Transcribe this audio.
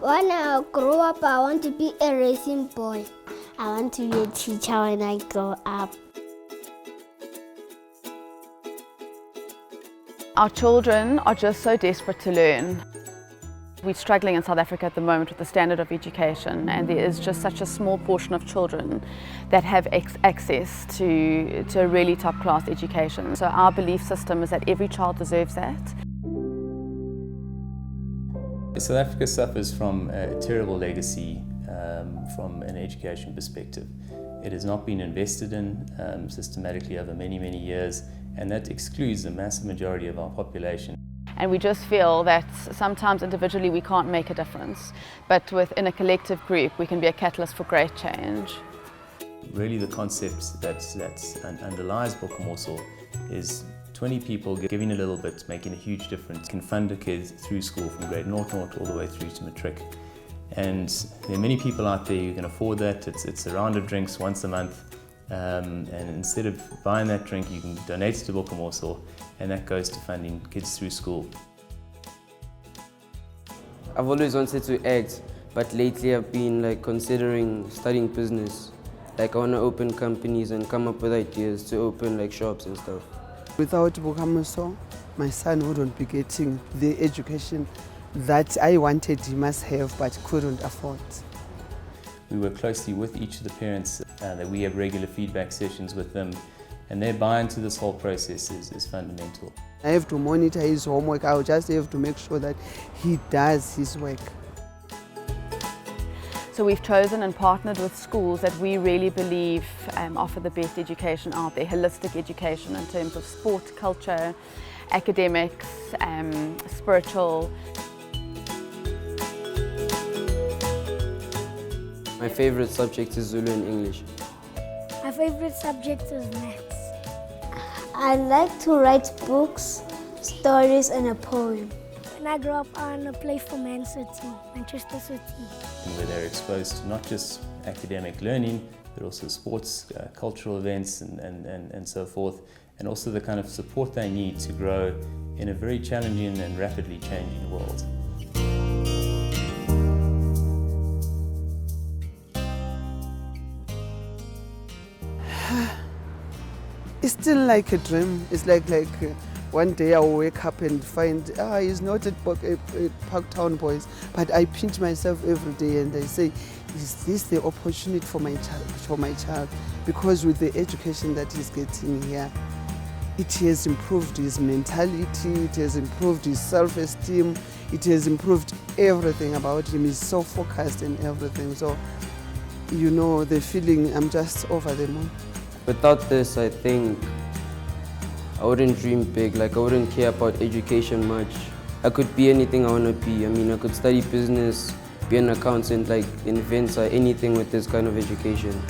When I grow up, I want to be a racing boy. I want to be a teacher when I grow up. Our children are just so desperate to learn. We're struggling in South Africa at the moment with the standard of education, and there is just such a small portion of children that have access to a really top-class education. So our belief system is that every child deserves that. South Africa suffers from a terrible legacy from an education perspective. It has not been invested in systematically over many, many years, and that excludes the massive majority of our population. And we just feel that sometimes individually we can't make a difference, but within a collective group we can be a catalyst for great change. Really the concept that underlies Bokamoso is 20 people giving a little bit, making a huge difference, can fund a kid through school from grade 0 all the way through to matric. And there are many people out there who can afford that. It's a round of drinks once a month. And instead of buying that drink, you can donate it to Bokamoso, and that goes to funding kids through school. I've always wanted to act, but lately I've been considering studying business. I want to open companies and come up with ideas to open shops and stuff. Without Bokamoso, my son wouldn't be getting the education that I wanted he must have but couldn't afford. We work closely with each of the parents, that we have regular feedback sessions with them, and their buy-in to this whole process is fundamental. I have to monitor his homework. I just have to make sure that he does his work. So we've chosen and partnered with schools that we really believe offer the best education out there, holistic education in terms of sport, culture, academics, spiritual. My favorite subject is Zulu and English. My favorite subject is maths. I like to write books, stories, and a poem. When I grow up, I want to play for Manchester City. Where they're exposed to not just academic learning, but also sports, cultural events, and so forth, and also the kind of support they need to grow in a very challenging and rapidly changing world. It's still like a dream. It's like one day I'll wake up and find, he's not at Parktown Boys, but I pinch myself every day and I say, is this the opportunity for my child? Because with the education that he's getting here, it has improved his mentality, it has improved his self-esteem, it has improved everything about him. He's so focused and everything. So, the feeling, I'm just over the moon. Without this, I think I wouldn't dream big. I wouldn't care about education much. I could be anything I want to be. I could study business, be an accountant, invent anything with this kind of education.